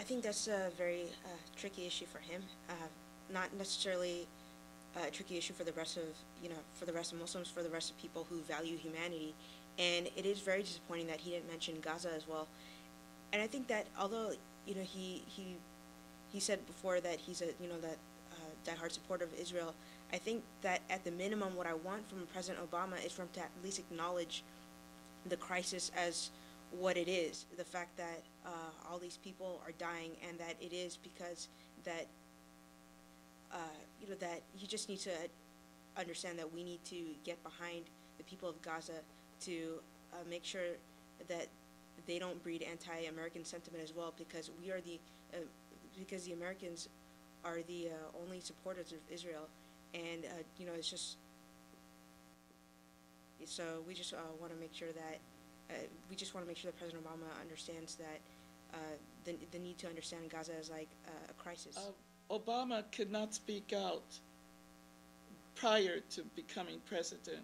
think that's a very tricky issue for him. Not necessarily a tricky issue for the rest of for the rest of Muslims, for the rest of people who value humanity. And it is very disappointing that he didn't mention Gaza as well. And I think that although he said before that he's a that diehard supporter of Israel, I think that at the minimum, what I want from President Obama is for him to at least acknowledge the crisis as what it is, the fact that all these people are dying, and that it is because that that he just needs to understand that we need to get behind the people of Gaza to make sure that they don't breed anti-American sentiment as well, because the Americans are the only supporters of Israel, and it's just so we just want to make sure that President Obama understands that the need to understand Gaza as like a crisis. Obama could not speak out prior to becoming president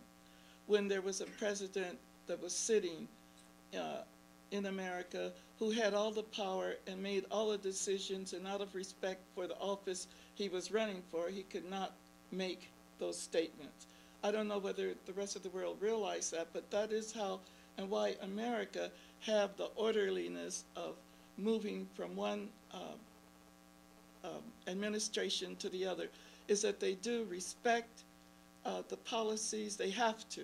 when there was a president that was sitting in America who had all the power and made all the decisions, and out of respect for the office he was running for, he could not make those statements. I don't know whether the rest of the world realized that, but that is how and why America have the orderliness of moving from one administration to the other, is that they do respect the policies. They have to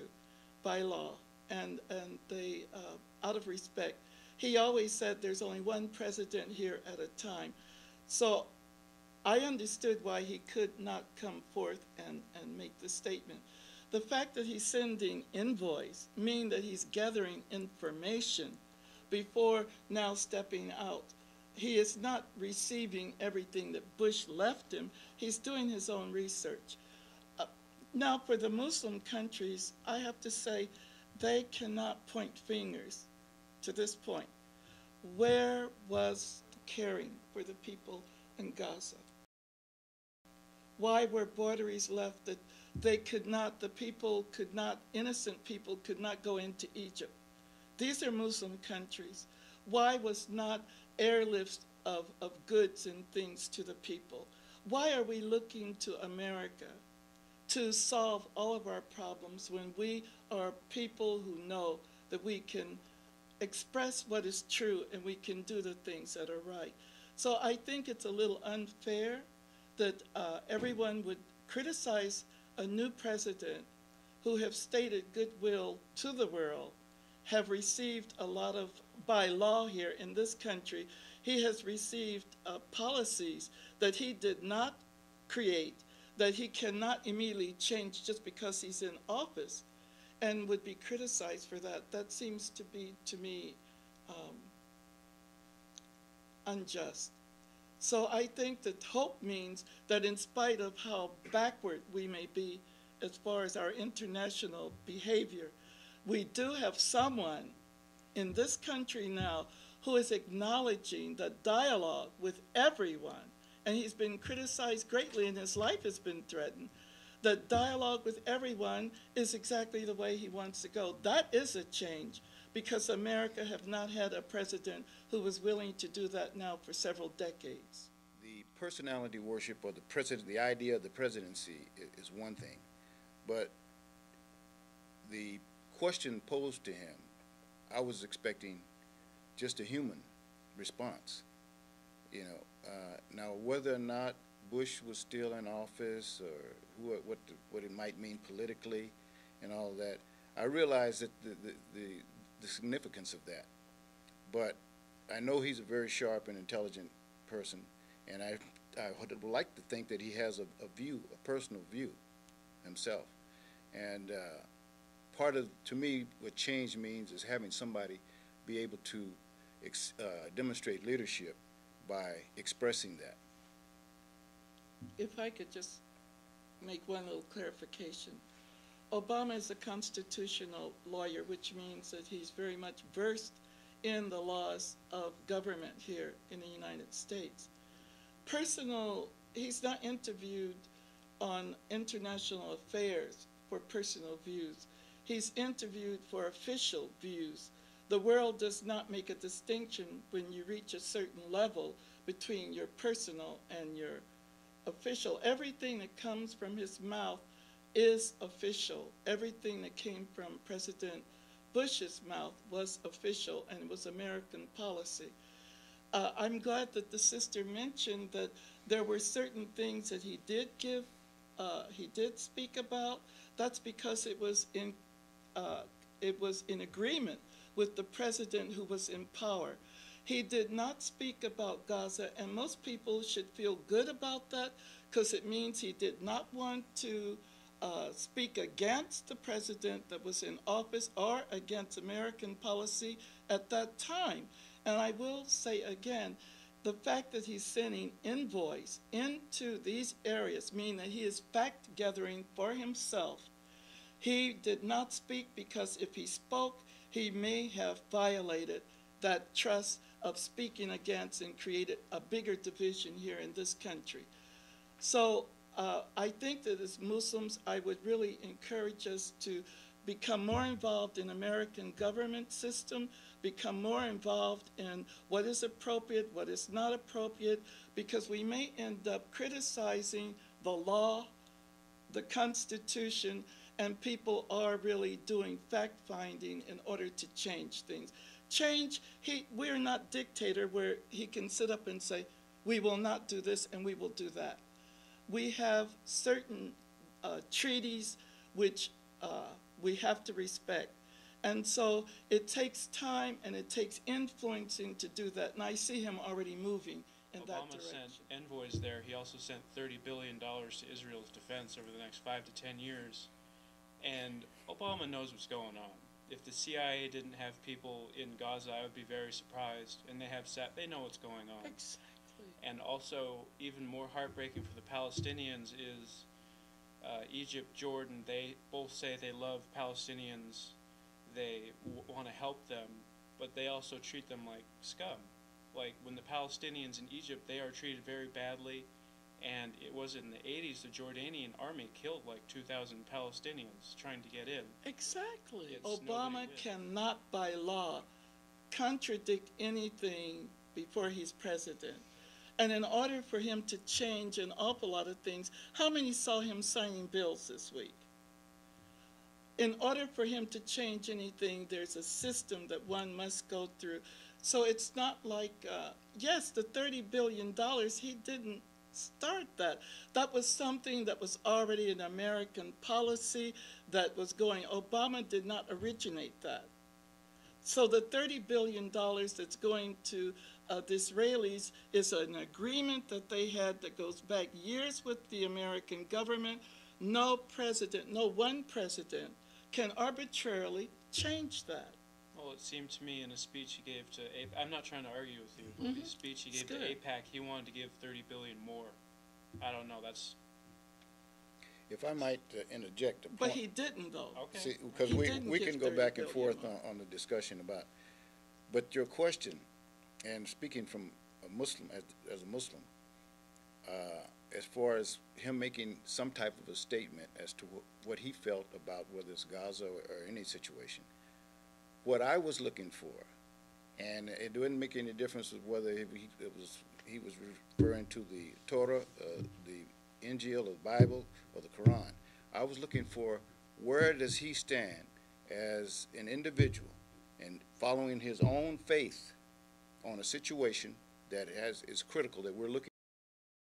by law, and they out of respect. He always said there's only one president here at a time. So I understood why he could not come forth and make the statement. The fact that he's sending envoys means that he's gathering information before now stepping out. He is not receiving everything that Bush left him. He's doing his own research. Now, for the Muslim countries, I have to say they cannot point fingers to this point. Where was the caring for the people in Gaza? Why were boundaries left that they could not, the people could not, innocent people could not go into Egypt? These are Muslim countries. Why was not airlifts of goods and things to the people? Why are we looking to America to solve all of our problems when we are people who know that we can express what is true and we can do the things that are right? So I think it's a little unfair that everyone would criticize a new president who have stated goodwill to the world, have received a lot of, by law here in this country, he has received policies that he did not create, that he cannot immediately change just because he's in office, and would be criticized for that. That seems to be, to me, unjust. So I think that hope means that in spite of how backward we may be as far as our international behavior, we do have someone in this country now who is acknowledging the dialogue with everyone, and he's been criticized greatly and his life has been threatened. The dialogue with everyone is exactly the way he wants to go. That is a change, because America have not had a president who was willing to do that now for several decades. The personality worship or the idea of the presidency is one thing, but the question posed to him, I was expecting just a human response. Now whether or not Bush was still in office, or what it might mean politically and all that, I realized that the significance of that. But I know he's a very sharp and intelligent person, and I would like to think that he has a view, a personal view himself. And part of, to me, what change means is having somebody be able to demonstrate leadership by expressing that. If I could just make one little clarification. Obama is a constitutional lawyer, which means that he's very much versed in the laws of government here in the United States. He's not interviewed on international affairs for personal views. He's interviewed for official views The world does not make a distinction when you reach a certain level between your personal and your official. Everything that comes from his mouth is official. Everything that came from President Bush's mouth was official, and it was American policy. I'm glad that the sister mentioned that there were certain things that he did speak about. That's because it was in agreement with the president who was in power. He did not speak about Gaza, and most people should feel good about that, because it means he did not want to speak against the president that was in office or against American policy at that time. And I will say again, the fact that he's sending envoys into these areas means that he is fact gathering for himself. He did not speak because if he spoke, he may have violated that trust of speaking against and created a bigger division here in this country. So I think that as Muslims, I would really encourage us to become more involved in American government system, become more involved in what is appropriate, what is not appropriate, because we may end up criticizing the law, the Constitution, and people are really doing fact-finding in order to change things. We're not dictator where he can sit up and say, we will not do this and we will do that. We have certain treaties which we have to respect. And so it takes time and it takes influencing to do that. And I see him already moving in that Obama direction. sent envoys there. He also sent $30 billion to Israel's defense over the next 5 to 10 years. And Obama knows what's going on. If the CIA didn't have people in Gaza, I would be very surprised. And they know what's going on. Exactly. And also, even more heartbreaking for the Palestinians is Egypt, Jordan. They both say they love Palestinians. They want to help them, but they also treat them like scum. Like when the Palestinians in Egypt, they are treated very badly. And it was in the 80s, the Jordanian army killed like 2,000 Palestinians trying to get in. Exactly. It's Obama nobody wins. cannot, by law, contradict anything before he's president. And in order for him to change an awful lot of things, how many saw him signing bills this week? In order for him to change anything, there's a system that one must go through. So it's not like, yes, the $30 billion, he didn't start that. That was something that was already an American policy that was going. Obama did not originate that. So the $30 billion that's going to the Israelis is an agreement that they had that goes back years with the American government. No one president can arbitrarily change that. Well, it seemed to me in a speech he gave to I'm not trying to argue with you, but the speech he gave to AIPAC, he wanted to give $30 billion more. I don't know. That's. If I might interject a point. But he didn't, though. Okay. See, because He we didn't can give go 30 back and billion forth more. on the discussion about, but your question, and speaking from a Muslim, as a Muslim, as far as him making some type of a statement as to what he felt about whether it's Gaza or any situation, what I was looking for, and it didn't make any difference whether he was referring to the Torah, the Injil, or the Bible, or the Quran. I was looking for where does he stand as an individual and following his own faith on a situation that is critical that we're looking